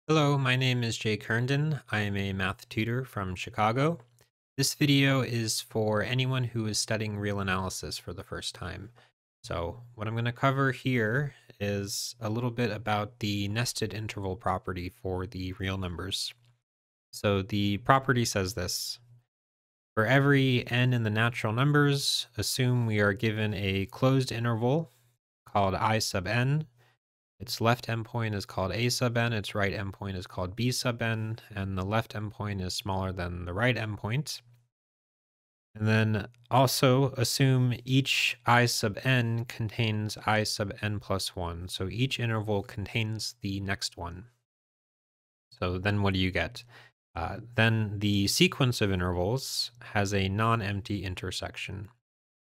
Hello, my name is Jake Herndon. I am a math tutor from Chicago. This video is for anyone who is studying real analysis for the first time. So what I'm going to cover here is a little bit about the nested interval property for the real numbers. So the property says this: for every n in the natural numbers, assume we are given a closed interval called I sub n. Its left endpoint is called a sub n, its right endpoint is called b sub n, and the left endpoint is smaller than the right endpoint. And then also assume each I sub n contains I sub n plus 1. So each interval contains the next one. So then what do you get? Then the sequence of intervals has a non-empty intersection.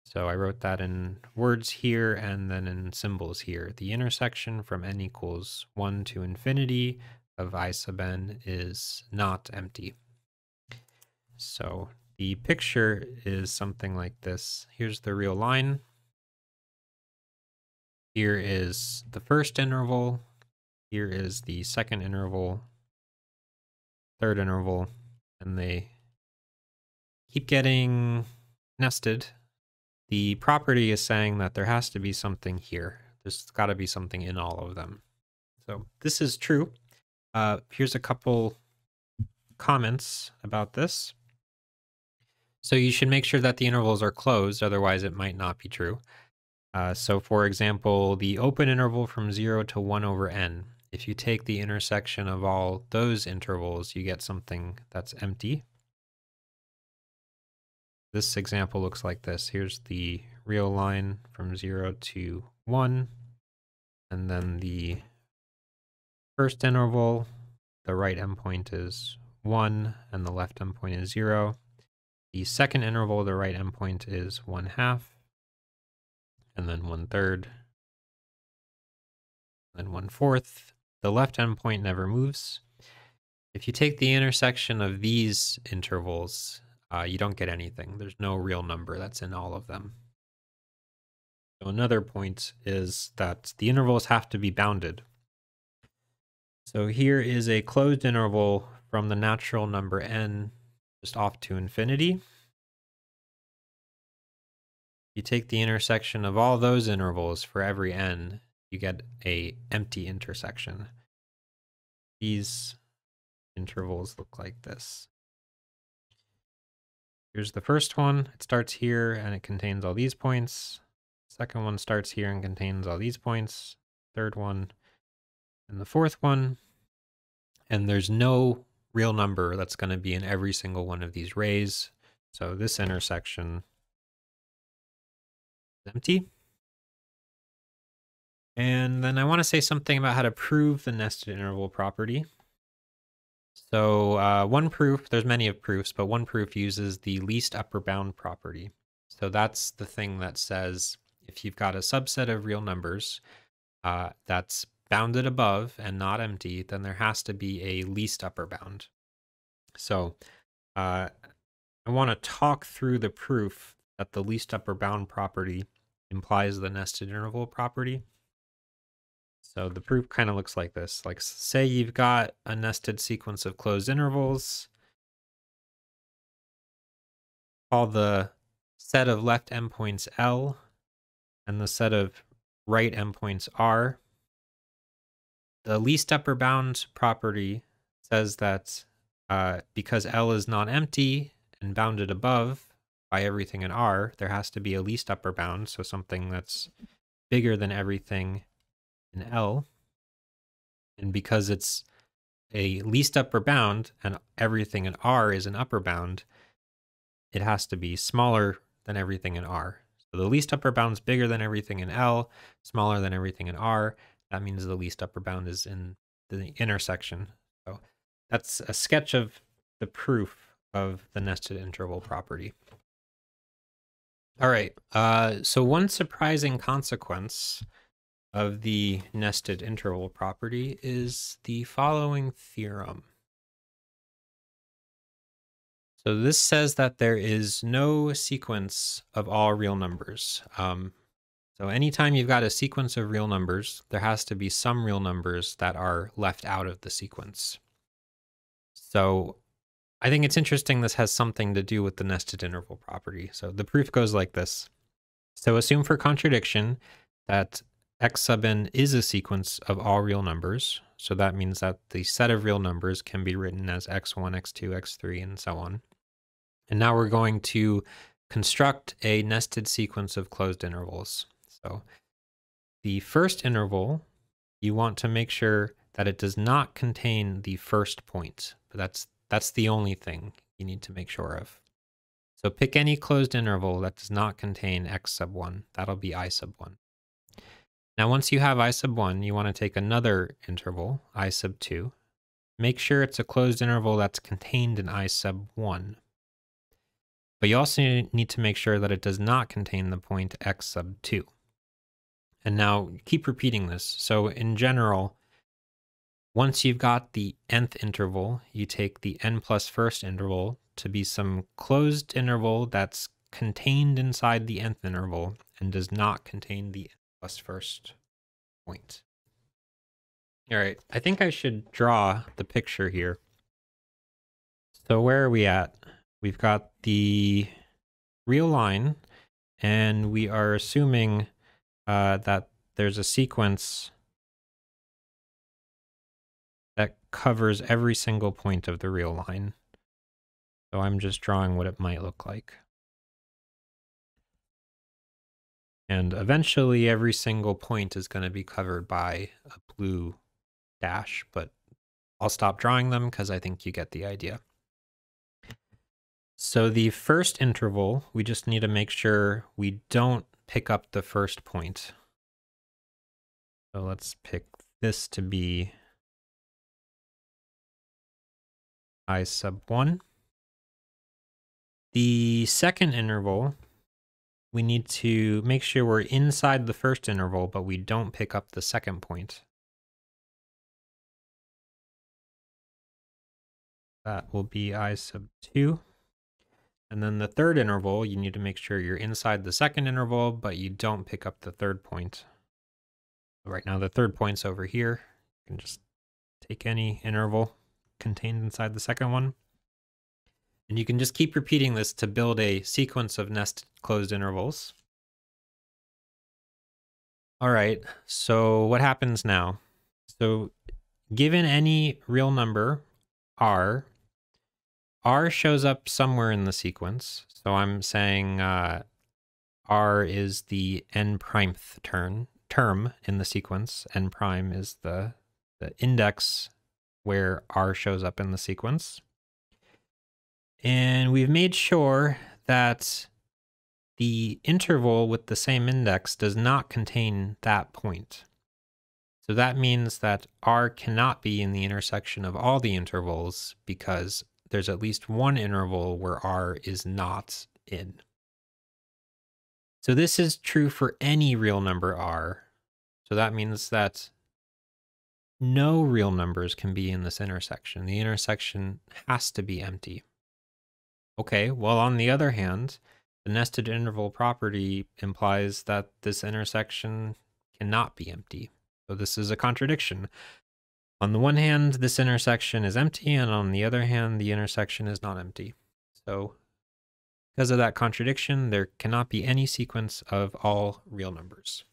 So I wrote that in words here and then in symbols here. The intersection from n equals 1 to infinity of I sub n is not empty. So the picture is something like this. Here's the real line. Here is the first interval. Here is the second interval, third interval, and they keep getting nested. The property is saying that there has to be something here. There's got to be something in all of them. So this is true. Here's a couple comments about this. So you should make sure that the intervals are closed, otherwise it might not be true. So for example, the open interval from 0 to 1 over n, if you take the intersection of all those intervals, you get something that's empty. This example looks like this. Here's the real line from 0 to 1, and then the first interval, the right endpoint is 1, and the left endpoint is 0. The second interval, the right endpoint is 1/2, and then 1/3, then 1/4. The left endpoint never moves. If you take the intersection of these intervals, you don't get anything. There's no real number that's in all of them. So another point is that the intervals have to be bounded. So here is a closed interval from the natural number n just off to infinity. You take the intersection of all those intervals for every n, you get a empty intersection. These intervals look like this. Here's the first one. It starts here and it contains all these points. Second one starts here and contains all these points. Third one and the fourth one. And there's no real number that's going to be in every single one of these rays. So this intersection is empty. And then I want to say something about how to prove the nested interval property. So one proof, there's many of proofs, but one proof uses the least upper bound property. So that's the thing that says if you've got a subset of real numbers that's bounded above and not empty, then there has to be a least upper bound. So I want to talk through the proof that the least upper bound property implies the nested interval property. So the proof kind of looks like this. Like, say you've got a nested sequence of closed intervals. Call the set of left endpoints L and the set of right endpoints R. The least upper bound property says that because L is non-empty and bounded above by everything in R, there has to be a least upper bound, so something that's bigger than everything in L. And because it's a least upper bound and everything in R is an upper bound, it has to be smaller than everything in R. So the least upper bound is bigger than everything in L, smaller than everything in R. That means the least upper bound is in the intersection. So that's a sketch of the proof of the nested interval property. All right, so one surprising consequence of the nested interval property is the following theorem. So this says that there is no sequence of all real numbers. So So anytime you've got a sequence of real numbers, there has to be some real numbers that are left out of the sequence. So I think it's interesting this has something to do with the nested interval property. So the proof goes like this. So assume for contradiction that x sub n is a sequence of all real numbers. So that means that the set of real numbers can be written as x1, x2, x3, and so on. And now we're going to construct a nested sequence of closed intervals. So the first interval, you want to make sure that it does not contain the first point, but that's the only thing you need to make sure of. So pick any closed interval that does not contain x sub 1. That'll be I sub 1. Now once you have I sub 1, you want to take another interval, I sub 2. Make sure it's a closed interval that's contained in I sub 1. But you also need to make sure that it does not contain the point x sub 2. And now keep repeating this. So in general, once you've got the nth interval, you take the n plus first interval to be some closed interval that's contained inside the nth interval and does not contain the n plus first point. All right, I think I should draw the picture here. So where are we at? We've got the real line, and we are assuming that there's a sequence that covers every single point of the real line. So I'm just drawing what it might look like. And eventually every single point is going to be covered by a blue dash, but I'll stop drawing them because I think you get the idea. So the first interval, we just need to make sure we don't pick up the first point. So let's pick this to be I sub 1. The second interval, we need to make sure we're inside the first interval, but we don't pick up the second point. That will be I sub 2. And then the third interval, you need to make sure you're inside the second interval, but you don't pick up the third point. Right now, the third point's over here. You can just take any interval contained inside the second one. And you can just keep repeating this to build a sequence of nested closed intervals. All right, so what happens now? So given any real number, r shows up somewhere in the sequence. So I'm saying r is the n''th term in the sequence. N' is the index where r shows up in the sequence. And we've made sure that the interval with the same index does not contain that point. So that means that r cannot be in the intersection of all the intervals because there's at least one interval where r is not in. So this is true for any real number r. So that means that no real numbers can be in this intersection. The intersection has to be empty. Okay, well, on the other hand, the nested interval property implies that this intersection cannot be empty. So this is a contradiction. On the one hand, this intersection is empty, and on the other hand, the intersection is not empty. So because of that contradiction, there cannot be any sequence of all real numbers.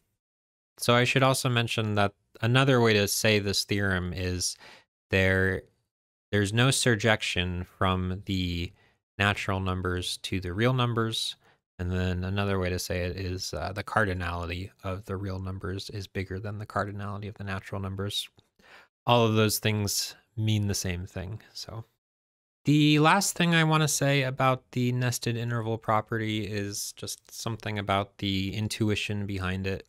So I should also mention that another way to say this theorem is there's no surjection from the natural numbers to the real numbers. And then another way to say it is the cardinality of the real numbers is bigger than the cardinality of the natural numbers. All of those things mean the same thing. So the last thing I want to say about the nested interval property is just something about the intuition behind it.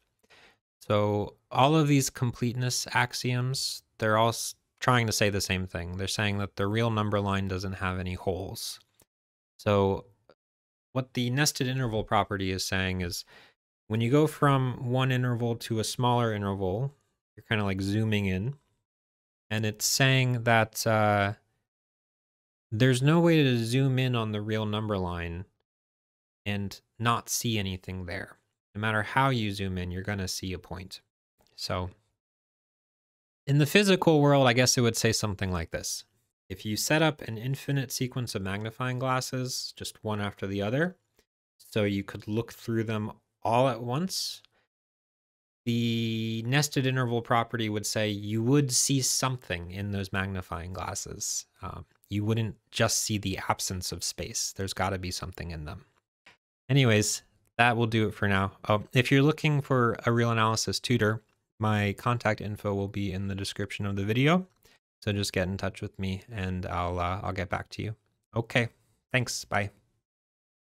So all of these completeness axioms, they're all trying to say the same thing. They're saying that the real number line doesn't have any holes. So what the nested interval property is saying is when you go from one interval to a smaller interval, you're kind of like zooming in. And it's saying that there's no way to zoom in on the real number line and not see anything there. no matter how you zoom in, you're going to see a point. So in the physical world, I guess it would say something like this. If you set up an infinite sequence of magnifying glasses, just one after the other, so you could look through them all at once, the nested interval property would say you would see something in those magnifying glasses. You wouldn't just see the absence of space. There's got to be something in them. Anyways, that will do it for now. Oh, if you're looking for a real analysis tutor, my contact info will be in the description of the video. So just get in touch with me and I'll get back to you. Okay, thanks. Bye.